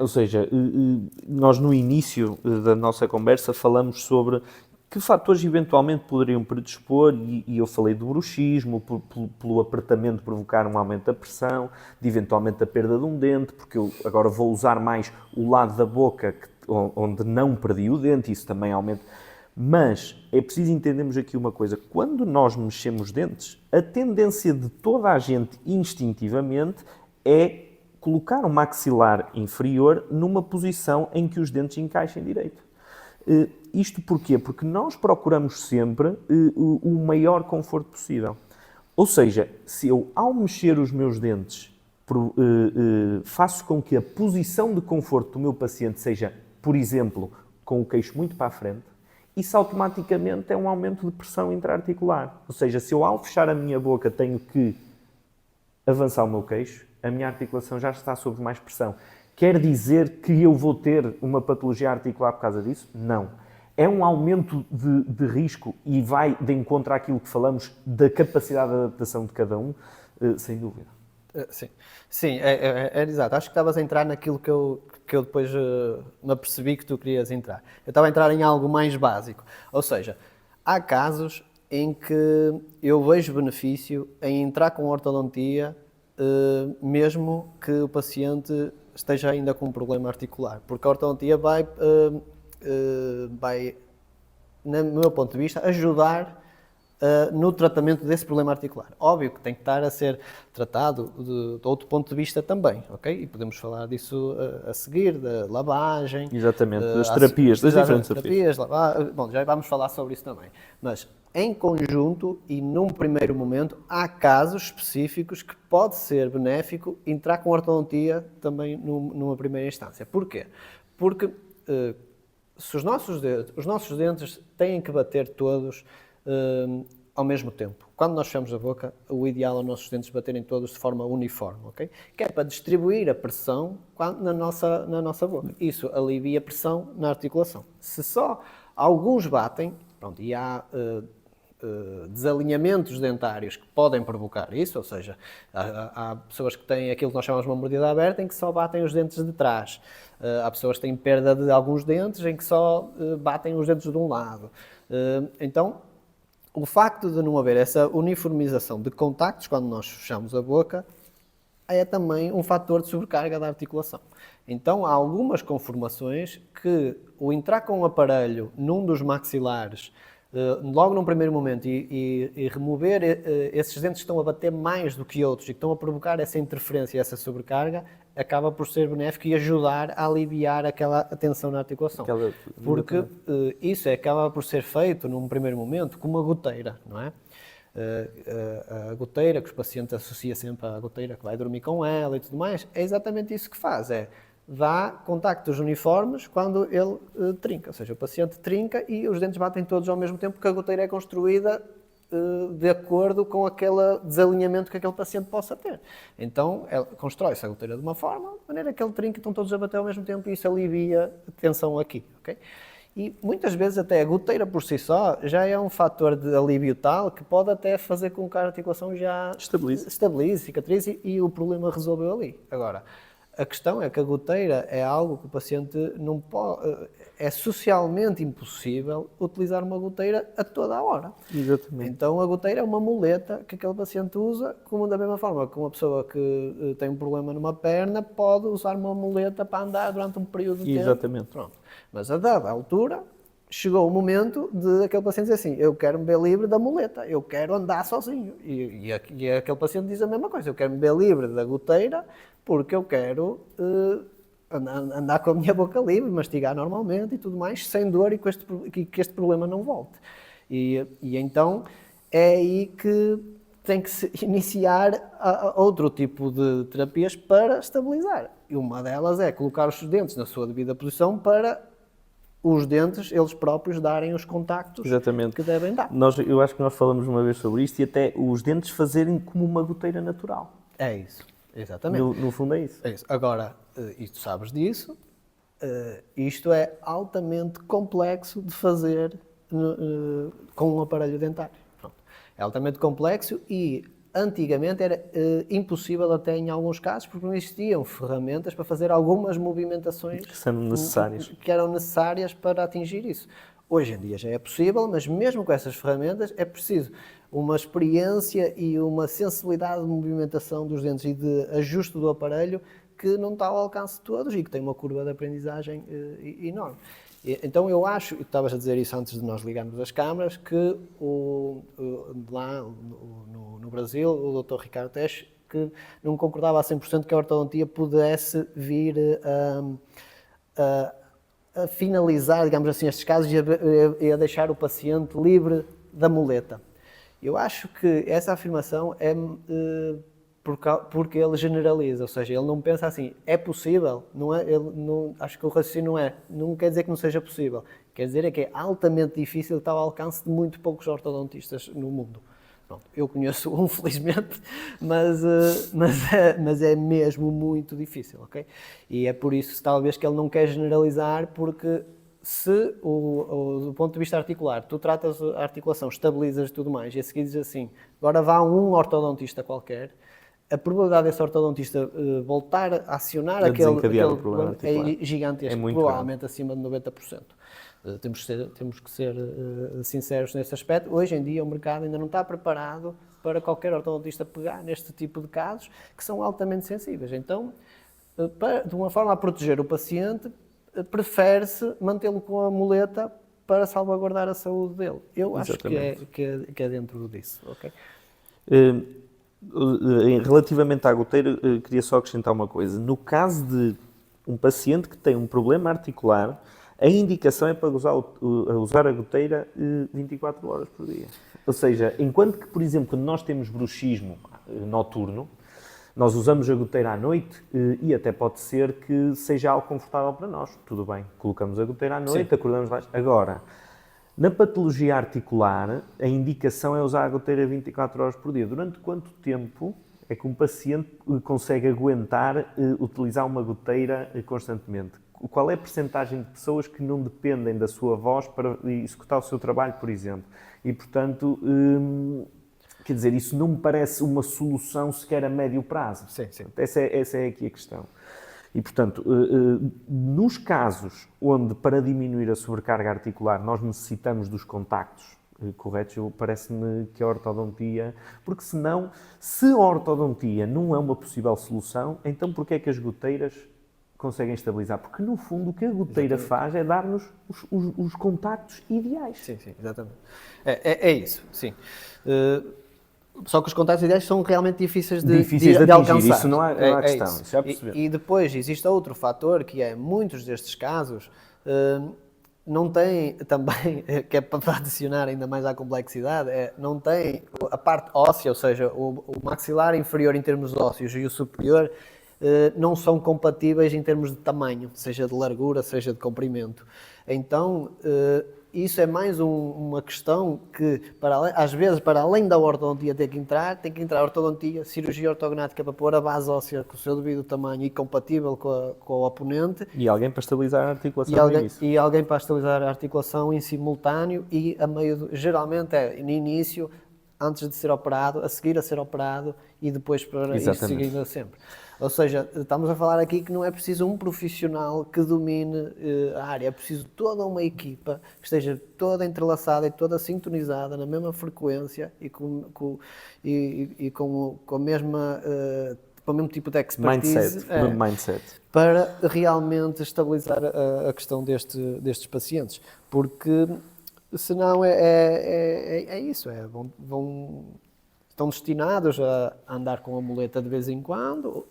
nós no início da nossa conversa falamos sobre que fatores eventualmente poderiam predispor, e eu falei do bruxismo, pelo apertamento provocar um aumento da pressão, de eventualmente a perda de um dente, porque eu agora vou usar mais o lado da boca onde não perdi o dente, isso também aumenta. Mas é preciso entendermos aqui uma coisa: quando nós mexemos dentes, a tendência de toda a gente instintivamente é colocar o maxilar inferior numa posição em que os dentes encaixem direito. Isto porquê? Porque nós procuramos sempre o maior conforto possível. Ou seja, se eu ao mexer os meus dentes faço com que a posição de conforto do meu paciente seja, por exemplo, com o queixo muito para a frente, isso automaticamente é um aumento de pressão intraarticular. Ou seja, se eu ao fechar a minha boca tenho que avançar o meu queixo, a minha articulação já está sob mais pressão. Quer dizer que eu vou ter uma patologia articular por causa disso? Não. É um aumento de risco e vai de encontro àquilo que falamos da capacidade de adaptação de cada um, sem dúvida. Sim, é exato. Acho que estavas a entrar naquilo que eu depois me apercebi que tu querias entrar. Eu estava a entrar em algo mais básico. Ou seja, há casos em que eu vejo benefício em entrar com ortodontia, mesmo que o paciente esteja ainda com um problema articular. Porque a ortodontia vai, no meu ponto de vista, ajudar no tratamento desse problema articular. Óbvio que tem que estar a ser tratado de outro ponto de vista também, ok? E podemos falar disso a seguir, da lavagem. Exatamente, das terapias, das diferentes terapias. Bom, já vamos falar sobre isso também. Mas, em conjunto e num primeiro momento, há casos específicos que pode ser benéfico entrar com ortodontia também numa primeira instância. Porquê? Porque se os nossos dentes têm que bater todos ao mesmo tempo. Quando nós fechamos a boca, o ideal é os nossos dentes baterem todos de forma uniforme, ok? Que é para distribuir a pressão na nossa boca. Isso alivia a pressão na articulação. Se só alguns batem, pronto, e há desalinhamentos dentários que podem provocar isso, ou seja, há pessoas que têm aquilo que nós chamamos de uma mordida aberta em que só batem os dentes de trás. Há pessoas que têm perda de alguns dentes em que só batem os dentes de um lado. Então, o facto de não haver essa uniformização de contactos quando nós fechamos a boca é também um fator de sobrecarga da articulação. Então, há algumas conformações que o entrar com o aparelho num dos maxilares, logo num primeiro momento, e remover esses dentes que estão a bater mais do que outros e que estão a provocar essa interferência e essa sobrecarga, acaba por ser benéfico e ajudar a aliviar aquela tensão na articulação. Porque isso acaba por ser feito num primeiro momento com uma goteira, não é? A goteira, que os pacientes associam sempre à goteira que vai dormir com ela e tudo mais, é exatamente isso que faz, dá contactos uniformes quando ele trinca, ou seja, o paciente trinca e os dentes batem todos ao mesmo tempo, porque a goteira é construída de acordo com aquele desalinhamento que aquele paciente possa ter. Então, constrói-se a goteira de uma forma, de maneira que ele trinca e estão todos a bater ao mesmo tempo e isso alivia a tensão aqui, ok? E muitas vezes até a goteira por si só já é um fator de alívio tal que pode até fazer com que a articulação já estabilize, cicatrize e o problema resolveu ali. Agora, a questão é que a goteira é algo que o paciente não pode... É socialmente impossível utilizar uma goteira a toda a hora. Exatamente. Então a goteira é uma muleta que aquele paciente usa, como da mesma forma que uma pessoa que tem um problema numa perna pode usar uma muleta para andar durante um período de tempo. Exatamente. Pronto. Mas a dada altura, chegou o momento de aquele paciente dizer assim, eu quero me ver livre da muleta, eu quero andar sozinho. E aquele paciente diz a mesma coisa, eu quero me ver livre da goteira porque eu quero andar com a minha boca livre, mastigar normalmente e tudo mais, sem dor e que este problema não volte. E então é aí que tem que se iniciar outro tipo de terapias para estabilizar. E uma delas é colocar os dentes na sua devida posição para os dentes, eles próprios, darem os contactos Exatamente. que devem dar. Eu acho que nós falamos uma vez sobre isto e até os dentes fazerem como uma goteira natural. É isso, exatamente. No fundo é isso. É isso. Agora, e tu sabes disso, isto é altamente complexo de fazer com um aparelho dentário. Pronto. É altamente complexo e antigamente era impossível até em alguns casos, porque não existiam ferramentas para fazer algumas movimentações que eram necessárias para atingir isso. Hoje em dia já é possível, mas mesmo com essas ferramentas é preciso uma experiência e uma sensibilidade de movimentação dos dentes e de ajuste do aparelho que não está ao alcance de todos e que tem uma curva de aprendizagem enorme. Então eu acho, e tu estavas a dizer isso antes de nós ligarmos as câmaras, que lá no Brasil, o Dr. Ricardo Teche, que não concordava a 100% que a ortodontia pudesse vir a finalizar, digamos assim, estes casos e a deixar o paciente livre da muleta. Eu acho que essa afirmação é porque ele generaliza, ou seja, ele não pensa assim, é possível, não é, acho que o raciocínio não quer dizer que não seja possível, quer dizer é que é altamente difícil, está ao alcance de muito poucos ortodontistas no mundo. Pronto, eu conheço um, felizmente, mas é mesmo muito difícil, ok? E é por isso talvez que ele não quer generalizar, porque se do ponto de vista articular, tu tratas a articulação, estabilizas e tudo mais, e a seguir dizes assim, agora vá um ortodontista qualquer, a probabilidade desse ortodontista voltar a acionar aquele problema é gigantesca, provavelmente acima de 90%. Temos que ser sinceros nesse aspecto. Hoje em dia o mercado ainda não está preparado para qualquer ortodontista pegar neste tipo de casos que são altamente sensíveis. Então, de uma forma a proteger o paciente, prefere-se mantê-lo com a muleta para salvaguardar a saúde dele. Eu acho que é dentro disso. Okay? Relativamente à goteira, queria só acrescentar uma coisa. No caso de um paciente que tem um problema articular, a indicação é para usar a goteira 24 horas por dia. Ou seja, enquanto que, por exemplo, quando nós temos bruxismo noturno, nós usamos a goteira à noite e até pode ser que seja algo confortável para nós. Tudo bem, colocamos a goteira à noite, acordamos lá. Agora, na patologia articular, a indicação é usar a goteira 24 horas por dia. Durante quanto tempo é que um paciente consegue aguentar utilizar uma goteira constantemente? Qual é a percentagem de pessoas que não dependem da sua voz para executar o seu trabalho, por exemplo? E, portanto, quer dizer, isso não me parece uma solução sequer a médio prazo. Sim. Essa é aqui a questão. E, portanto, nos casos onde, para diminuir a sobrecarga articular, nós necessitamos dos contactos corretos, parece-me que a ortodontia... Porque, senão, se a ortodontia não é uma possível solução, então porquê é que as goteiras conseguem estabilizar? Porque, no fundo, o que a goteira faz é dar-nos os contactos ideais. Sim, exatamente. É isso, sim. Só que os contactos ideais são realmente difíceis de alcançar. Isso não há questão, isso já percebemos. E depois existe outro fator, que é, muitos destes casos, não tem também, que é para adicionar ainda mais à complexidade, não tem a parte óssea, ou seja, o maxilar inferior em termos ósseos e o superior não são compatíveis em termos de tamanho, seja de largura, seja de comprimento. Então, isso é mais uma questão que, às vezes, para além da ortodontia tem que entrar a ortodontia, cirurgia ortognática para pôr a base óssea com o seu devido tamanho e compatível com o oponente. E alguém para estabilizar a articulação no início. E alguém para estabilizar a articulação em simultâneo e geralmente é no início, antes de ser operado, a seguir a ser operado e depois para ir seguindo sempre. Ou seja, estamos a falar aqui que não é preciso um profissional que domine a área, é preciso toda uma equipa que esteja toda entrelaçada e toda sintonizada na mesma frequência e com a mesma, com o mesmo tipo de expertise mindset. Para realmente estabilizar a questão destes pacientes. Porque senão é isso, estão destinados a andar com a muleta de vez em quando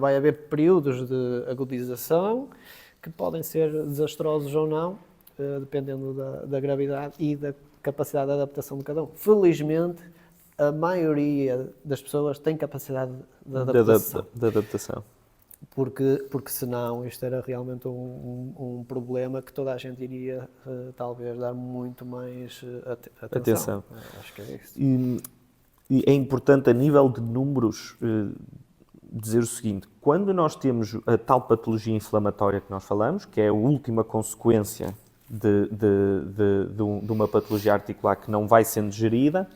vai haver períodos de agudização que podem ser desastrosos ou não, dependendo da gravidade e da capacidade de adaptação de cada um. Felizmente, a maioria das pessoas tem capacidade de adaptação. Porque senão isto era realmente um problema que toda a gente iria talvez dar muito mais atenção. Acho que é isso. E é importante, a nível de números, dizer o seguinte: quando nós temos a tal patologia inflamatória que nós falamos, que é a última consequência de uma patologia articular que não vai sendo gerida,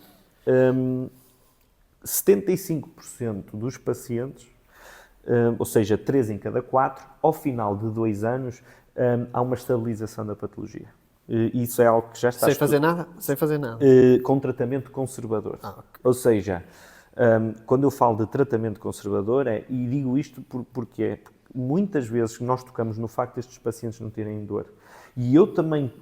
75% dos pacientes, ou seja, 3 em cada 4, ao final de 2 anos, há uma estabilização da patologia. Isso é algo que já está... Sem fazer nada? Com tratamento conservador. Okay. Ou seja, quando eu falo de tratamento conservador, e digo isto porque muitas vezes nós tocamos no facto destes pacientes não terem dor. E eu também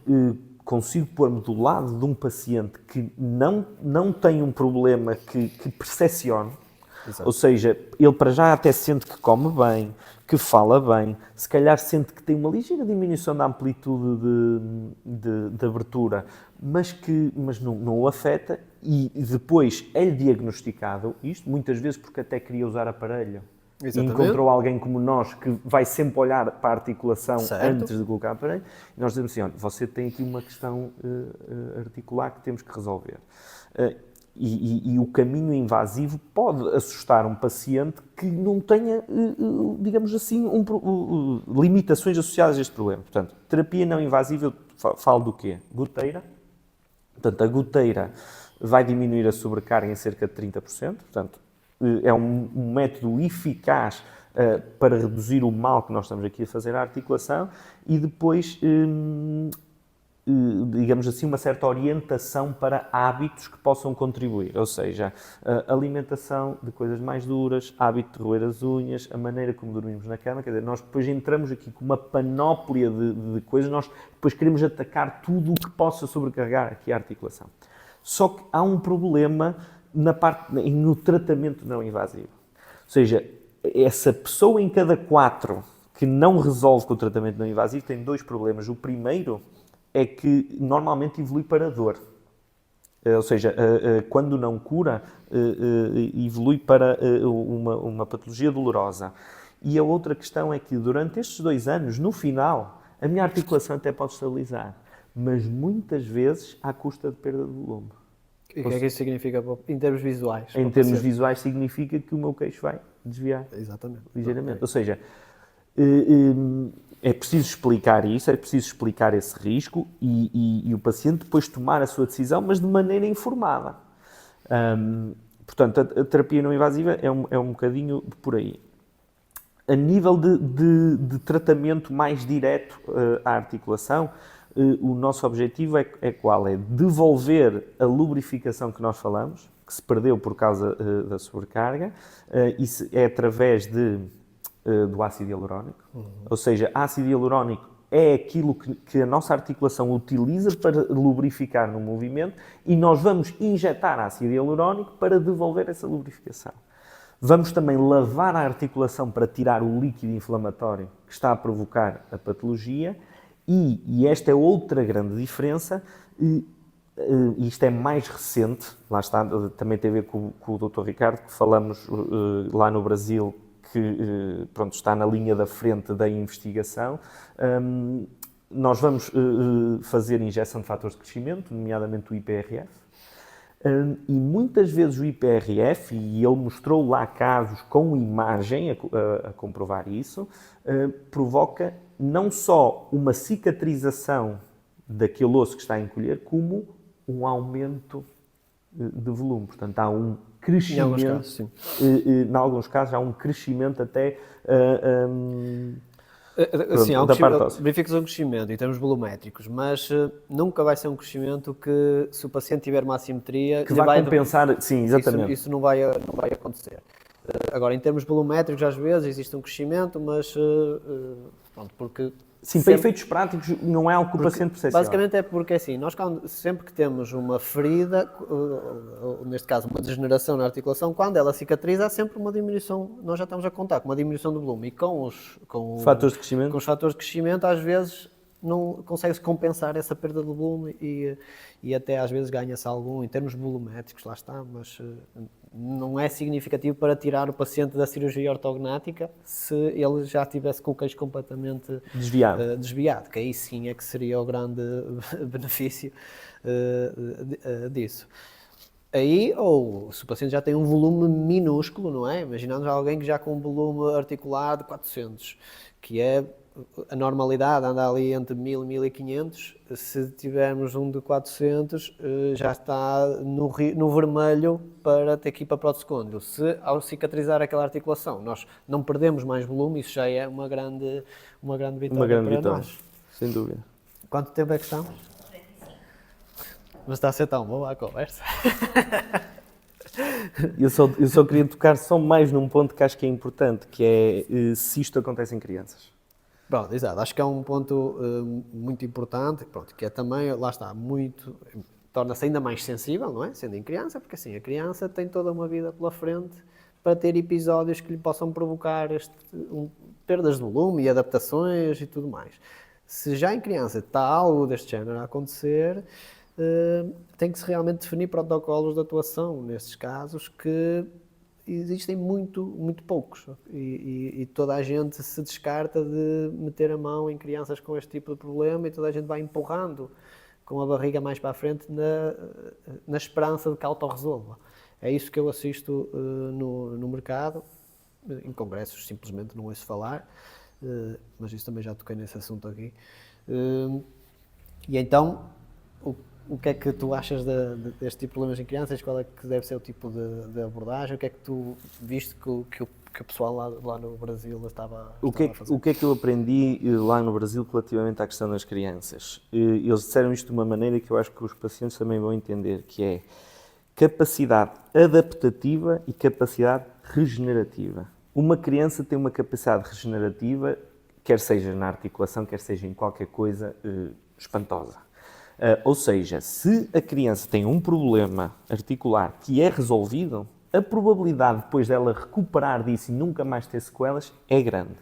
consigo pôr-me do lado de um paciente que não tem um problema que percepcione. Exato. Ou seja, ele para já até sente que come bem, que fala bem, se calhar sente que tem uma ligeira diminuição da amplitude de abertura, mas não o afeta, e depois é-lhe diagnosticado isto, muitas vezes porque até queria usar aparelho. Exatamente. E encontrou alguém como nós que vai sempre olhar para a articulação antes de colocar aparelho, e nós dizemos assim: olha, você tem aqui uma questão articular que temos que resolver. E o caminho invasivo pode assustar um paciente que não tenha, digamos assim, limitações associadas a este problema. Portanto, terapia não invasiva, eu falo do quê? Goteira. Portanto, a goteira vai diminuir a sobrecarga em cerca de 30%. Portanto, é um método eficaz para reduzir o mal que nós estamos aqui a fazer à articulação, e depois... digamos assim, uma certa orientação para hábitos que possam contribuir, ou seja, alimentação de coisas mais duras, hábito de roer as unhas, a maneira como dormimos na cama. Quer dizer, nós depois entramos aqui com uma panóplia de coisas, nós depois queremos atacar tudo o que possa sobrecarregar aqui a articulação. Só que há um problema no tratamento não invasivo, ou seja, essa pessoa em cada 4 que não resolve com o tratamento não invasivo tem 2 problemas. O primeiro é que normalmente evolui para a dor. Ou seja, quando não cura, evolui para uma patologia dolorosa. E a outra questão é que durante estes 2 anos, no final, a minha articulação até pode estabilizar, mas muitas vezes à custa de perda de volume. E o que é que isso significa em termos visuais? Em termos visuais significa que o meu queixo vai desviar. Exatamente. Ligeiramente. Ou seja, é preciso explicar isso, é preciso explicar esse risco e o paciente depois tomar a sua decisão, mas de maneira informada. Portanto, a terapia não invasiva é um bocadinho por aí. A nível de tratamento mais direto à articulação, o nosso objetivo é qual? É devolver a lubrificação que nós falamos, que se perdeu por causa da sobrecarga, isso é através do ácido hialurónico. Ou seja, ácido hialurónico é aquilo que a nossa articulação utiliza para lubrificar no movimento, e nós vamos injetar ácido hialurónico para devolver essa lubrificação. Vamos também lavar a articulação para tirar o líquido inflamatório que está a provocar a patologia, E esta é outra grande diferença, e isto é mais recente, lá está, também tem a ver com o Dr. Ricardo, que falamos lá no Brasil, que pronto, está na linha da frente da investigação. Nós vamos fazer injeção de fatores de crescimento, nomeadamente o IPRF, e muitas vezes o IPRF, e ele mostrou lá casos com imagem a comprovar isso, provoca não só uma cicatrização daquele osso que está a encolher, como um aumento de volume. Portanto, há um crescimento. Em alguns casos, sim. Em alguns casos, há um crescimento até Sim, da parte óssea. verifica-se um crescimento em termos volumétricos, mas nunca vai ser um crescimento que, se o paciente tiver uma assimetria, Que vai compensar, sim, exatamente. Isso não vai acontecer. Agora, em termos volumétricos, às vezes existe um crescimento, mas pronto, porque... Sim, para efeitos práticos não é algo que o paciente percebe. Basicamente é porque assim, nós sempre que temos uma ferida, ou neste caso uma degeneração na articulação, quando ela cicatriza há sempre uma diminuição, nós já estamos a contar com uma diminuição do volume, e com os fatores de crescimento, com os fatores de crescimento às vezes não consegue-se compensar essa perda de volume e até às vezes ganha-se algum em termos volumétricos, lá está, mas não é significativo para tirar o paciente da cirurgia ortognática se ele já tivesse com o queixo completamente desviado, que aí sim é que seria o grande benefício disso. Aí, ou se o paciente já tem um volume minúsculo, não é? Imaginamos alguém que já com um volume articular de 400, que é a normalidade, anda ali entre 1000 e 1500, se tivermos um de 400, já está no vermelho para ter que ir para prótese côndilo. Se ao cicatrizar aquela articulação nós não perdemos mais volume, isso já é uma grande vitória para nós. Sem dúvida. Quanto tempo é que estamos? 35. Mas está a ser tão boa a conversa. Eu só queria tocar só mais num ponto que acho que é importante, que é se isto acontece em crianças. Pronto, exato. Acho que é um ponto muito importante, pronto, que é também, lá está, torna-se ainda mais sensível, não é? Sendo em criança, porque assim, a criança tem toda uma vida pela frente para ter episódios que lhe possam provocar perdas de volume e adaptações e tudo mais. Se já em criança está algo deste género a acontecer, tem que se realmente definir protocolos de atuação nestes casos que existem muito poucos e toda a gente se descarta de meter a mão em crianças com este tipo de problema e toda a gente vai empurrando com a barriga mais para a frente na esperança de que autorresolva. É isso que eu assisto no mercado, em congressos simplesmente não ouço falar, mas isso também já toquei nesse assunto aqui. E então, o que é que tu achas deste tipo de problemas em crianças? Qual é que deve ser o tipo de abordagem? O que é que tu viste que o pessoal lá no Brasil estava a fazer? O que é que eu aprendi lá no Brasil relativamente à questão das crianças? Eles disseram isto de uma maneira que eu acho que os pacientes também vão entender, que é capacidade adaptativa e capacidade regenerativa. Uma criança tem uma capacidade regenerativa, quer seja na articulação, quer seja em qualquer coisa espantosa. Ou seja, se a criança tem um problema articular que é resolvido, a probabilidade depois dela recuperar disso e nunca mais ter sequelas é grande.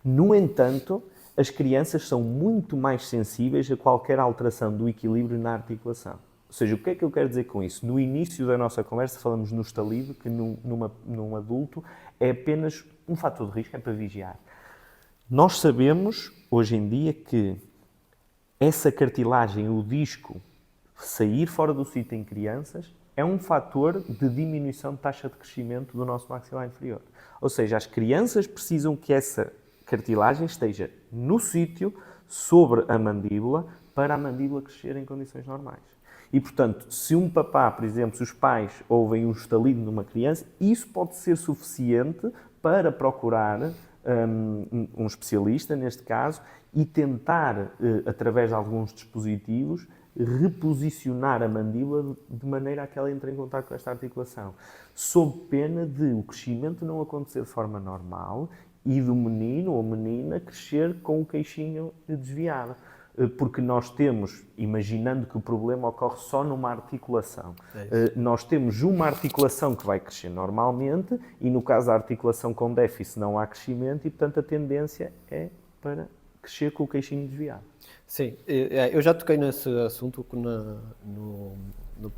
No entanto, as crianças são muito mais sensíveis a qualquer alteração do equilíbrio na articulação. Ou seja, o que é que eu quero dizer com isso? No início da nossa conversa falamos no estalido, que num adulto é apenas um fator de risco, é para vigiar. Nós sabemos, hoje em dia, que essa cartilagem, o disco, sair fora do sítio em crianças, é um fator de diminuição de taxa de crescimento do nosso maxilar inferior. Ou seja, as crianças precisam que essa cartilagem esteja no sítio, sobre a mandíbula, para a mandíbula crescer em condições normais. E, portanto, se um papá, por exemplo, se os pais ouvem um estalido numa criança, isso pode ser suficiente para procurar um especialista, neste caso, e tentar, através de alguns dispositivos, reposicionar a mandíbula de maneira a que ela entre em contato com esta articulação, sob pena de o crescimento não acontecer de forma normal e do menino ou menina crescer com o queixinho desviado. Porque nós temos, imaginando que o problema ocorre só numa articulação, nós temos uma articulação que vai crescer normalmente e no caso da articulação com déficit não há crescimento e, portanto, a tendência é para crescer com o queixinho desviado. Sim, eu já toquei nesse assunto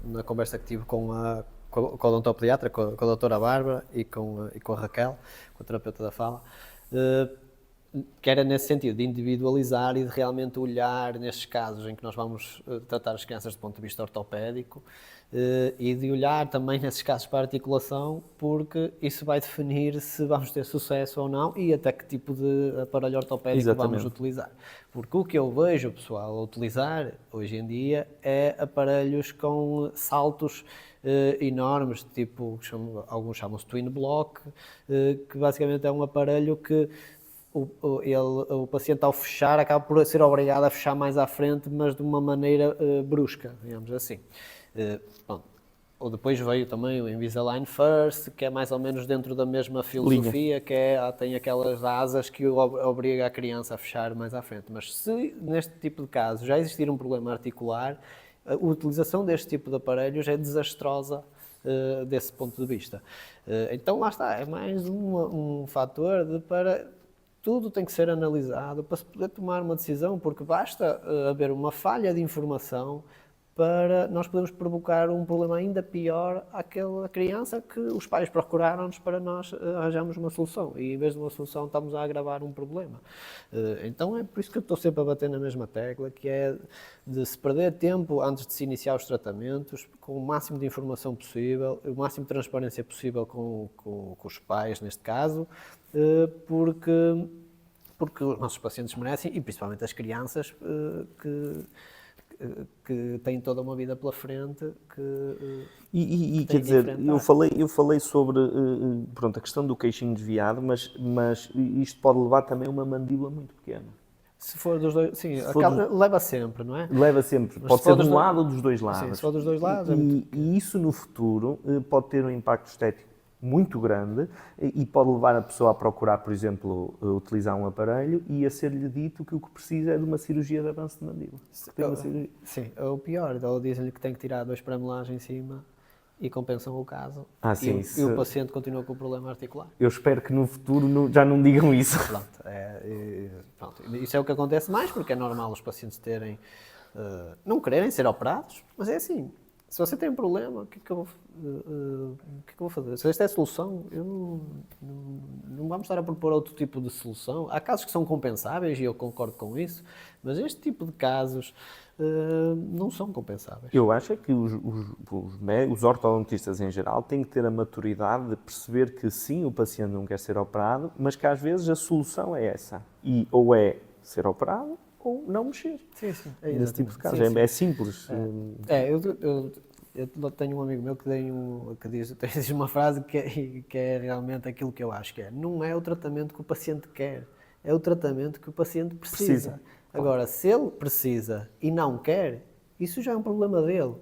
na conversa que tive com a odontopediatra, com a doutora Bárbara e com a Raquel, com a terapeuta da fala, que era nesse sentido, de individualizar e de realmente olhar nestes casos em que nós vamos tratar as crianças do ponto de vista ortopédico, e de olhar também nesses casos para a articulação, porque isso vai definir se vamos ter sucesso ou não e até que tipo de aparelho ortopédico vamos utilizar. Porque o que eu vejo o pessoal a utilizar hoje em dia é aparelhos com saltos enormes, tipo, alguns chamam-se Twin Block, que basicamente é um aparelho que o paciente, ao fechar, acaba por ser obrigado a fechar mais à frente, mas de uma maneira brusca, digamos assim. Ou depois veio também o Invisalign First, que é mais ou menos dentro da mesma filosofia, que tem aquelas asas que obriga a criança a fechar mais à frente. Mas se neste tipo de casos já existir um problema articular, a utilização deste tipo de aparelhos é desastrosa desse ponto de vista. Então lá está, é mais um fator tudo tem que ser analisado para se poder tomar uma decisão, porque basta haver uma falha de informação para nós podermos provocar um problema ainda pior àquela criança que os pais procuraram-nos para nós arranjarmos uma solução. E em vez de uma solução estamos a agravar um problema. Então é por isso que eu estou sempre a bater na mesma tecla, que é de se perder tempo antes de se iniciar os tratamentos, com o máximo de informação possível, o máximo de transparência possível com os pais, neste caso, porque os nossos pacientes merecem, e principalmente as crianças, que têm toda uma vida pela frente, E quer dizer, eu falei sobre pronto, a questão do queixinho desviado, mas isto pode levar também a uma mandíbula muito pequena. Se for dos dois, sim, leva sempre, não é? Leva sempre, pode ser de um lado ou dos dois lados. Sim, se for dos dois lados. E isso no futuro pode ter um impacto estético muito grande e pode levar a pessoa a procurar, por exemplo, utilizar um aparelho e a ser-lhe dito que o que precisa é de uma cirurgia de avanço de mandíbula. Sim, é o pior. Ou dizem-lhe que tem que tirar 2 premolares em cima e compensam o caso. E o paciente continua com o problema articular. Eu espero que no futuro já não digam isso. Pronto, isso é o que acontece mais, porque é normal os pacientes não quererem ser operados, mas é assim. Se você tem um problema, o que é que eu vou fazer? Se esta é a solução, não vamos estar a propor outro tipo de solução. Há casos que são compensáveis e eu concordo com isso, mas este tipo de casos não são compensáveis. Eu acho que os ortodontistas em geral têm que ter a maturidade de perceber que sim, o paciente não quer ser operado, mas que às vezes a solução é essa. E ou é ser operado ou não mexer. Sim. Nesse tipo de casos. É simples. Eu tenho um amigo meu que diz uma frase que é realmente aquilo que eu acho que é. Não é o tratamento que o paciente quer, é o tratamento que o paciente precisa. Agora, se ele precisa e não quer, isso já é um problema dele.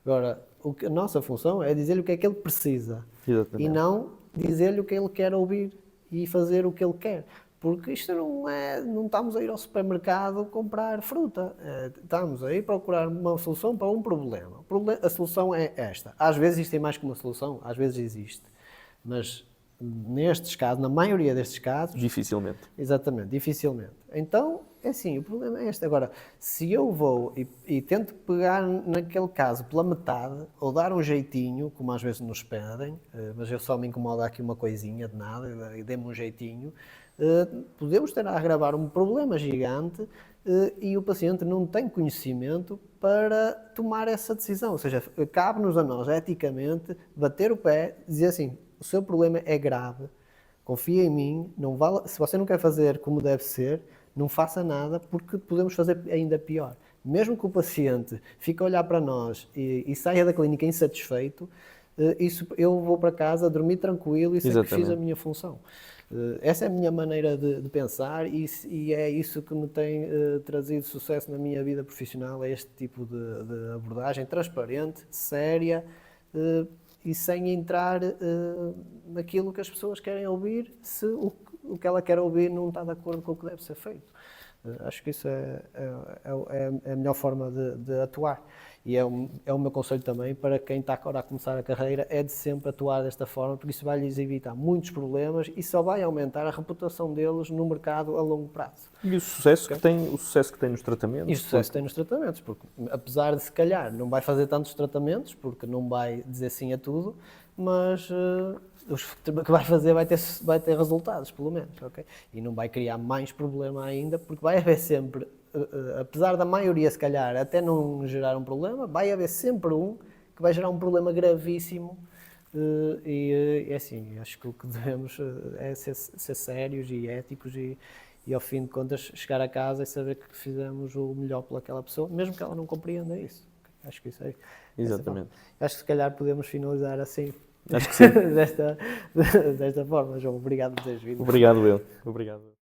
Agora, a nossa função é dizer-lhe o que é que ele precisa. Exatamente. E não dizer-lhe o que ele quer ouvir e fazer o que ele quer. Porque isto não estamos a ir ao supermercado comprar fruta, estamos a ir procurar uma solução para um problema. A solução é esta. Às vezes isto tem mais que uma solução, às vezes existe. Mas nestes casos, na maioria destes casos... Dificilmente. Exatamente, dificilmente. Então, é assim, o problema é este. Agora, se eu vou e tento pegar naquele caso pela metade, ou dar um jeitinho, como às vezes nos pedem, mas eu só me incomodo aqui uma coisinha de nada, e dê-me um jeitinho, podemos estar a agravar um problema gigante e o paciente não tem conhecimento para tomar essa decisão. Ou seja, cabe-nos a nós, eticamente, bater o pé, dizer assim, o seu problema é grave, confia em mim, se você não quer fazer como deve ser, não faça nada, porque podemos fazer ainda pior. Mesmo que o paciente fique a olhar para nós e saia da clínica insatisfeito, eu vou para casa dormir tranquilo e sei que fiz a minha função. Essa é a minha maneira de pensar e é isso que me tem trazido sucesso na minha vida profissional, é este tipo de abordagem transparente, séria e sem entrar naquilo que as pessoas querem ouvir se o que ela quer ouvir não está de acordo com o que deve ser feito. Acho que isso é a melhor forma de atuar. E é o meu conselho também para quem está agora a começar a carreira, é de sempre atuar desta forma, porque isso vai lhes evitar muitos problemas e só vai aumentar a reputação deles no mercado a longo prazo. E o sucesso que tem nos tratamentos? E o sucesso tem nos tratamentos, porque apesar de se calhar não vai fazer tantos tratamentos, porque não vai dizer sim a tudo, mas o que vai fazer vai ter resultados, pelo menos, ok? E não vai criar mais problema ainda, porque vai haver sempre, apesar da maioria se calhar até não gerar um problema, vai haver sempre um que vai gerar um problema gravíssimo. É assim, acho que o que devemos é ser sérios e éticos e ao fim de contas chegar a casa e saber que fizemos o melhor pelaquela pessoa, mesmo que ela não compreenda isso. Acho que isso é. Exatamente. Acho que se calhar podemos finalizar assim. Acho que sim. desta forma, João. Obrigado por teres vindo. Obrigado, eu. Obrigado.